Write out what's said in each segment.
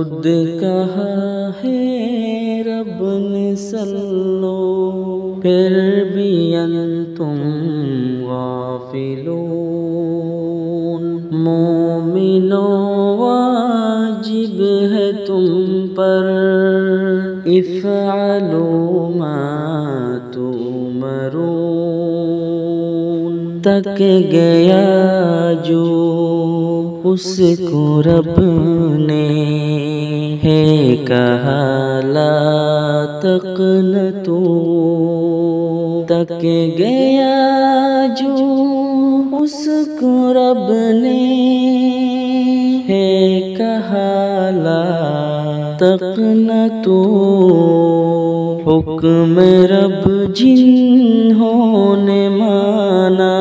خود کہا ہے رب نے سلو پھر بھی انتم غافلون۔ مومنوں واجب ہے تم پر افعلوا ما تؤمرون۔ تک گیا جو اس کو رب نے ہے کہا لا تقنطوا۔ تک گیا جو اس کو رب نے ہے کہا لا تقنطوا۔ حکم رب جنہوں نے مانا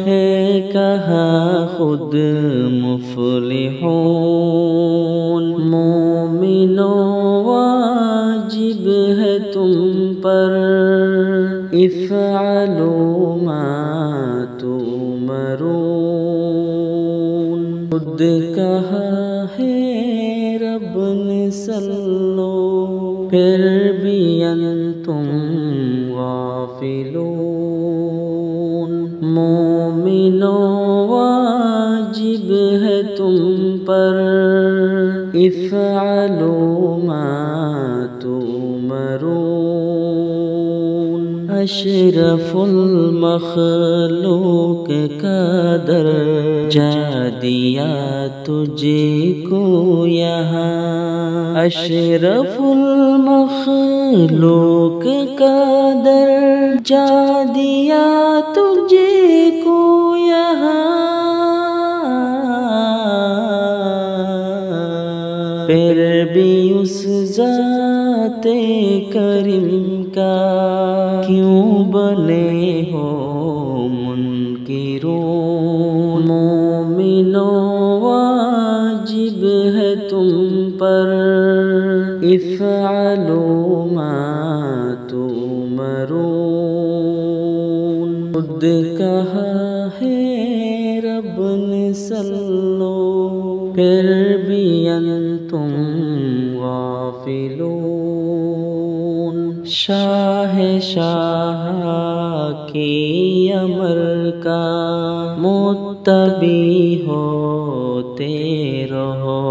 ہے کہا خود مفلحون۔ مومنوں واجب ہے تم پر افعلوا ما تؤمرون۔ خود کہا ہے رب نے سلو پھر بھی انتم غافلون۔ مومنوں واجب ہے تم پر افعلوا ما تؤمرون۔ اشرف المخلوق کا درجہ دیا تجھے کو یہاں۔ اشرف المخلوق کا درجہ دیا تجھے کو یہاں۔ پھر بھی اس ذات کریم کا کیوں بنے ہو منکرون۔ مومنوں واجب ہے تم پر افعلوا ما تؤمرون۔ خود کہا ہے رب نے سلو پھر بھی انتم غافلون۔ شاہ کی امر کا متبع ہوتے رہو۔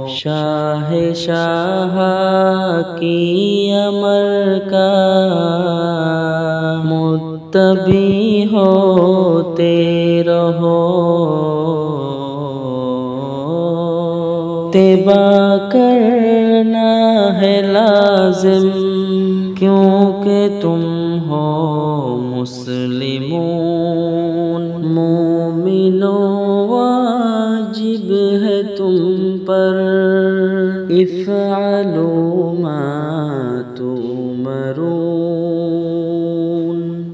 شاہ کی امر کا متبع ہوتے رہو۔ اتباع کرنا ہے لازم کیونکہ تم ہو مسلمون۔ مومنوں واجب ہے تم پر افعلوا ما تؤمرون۔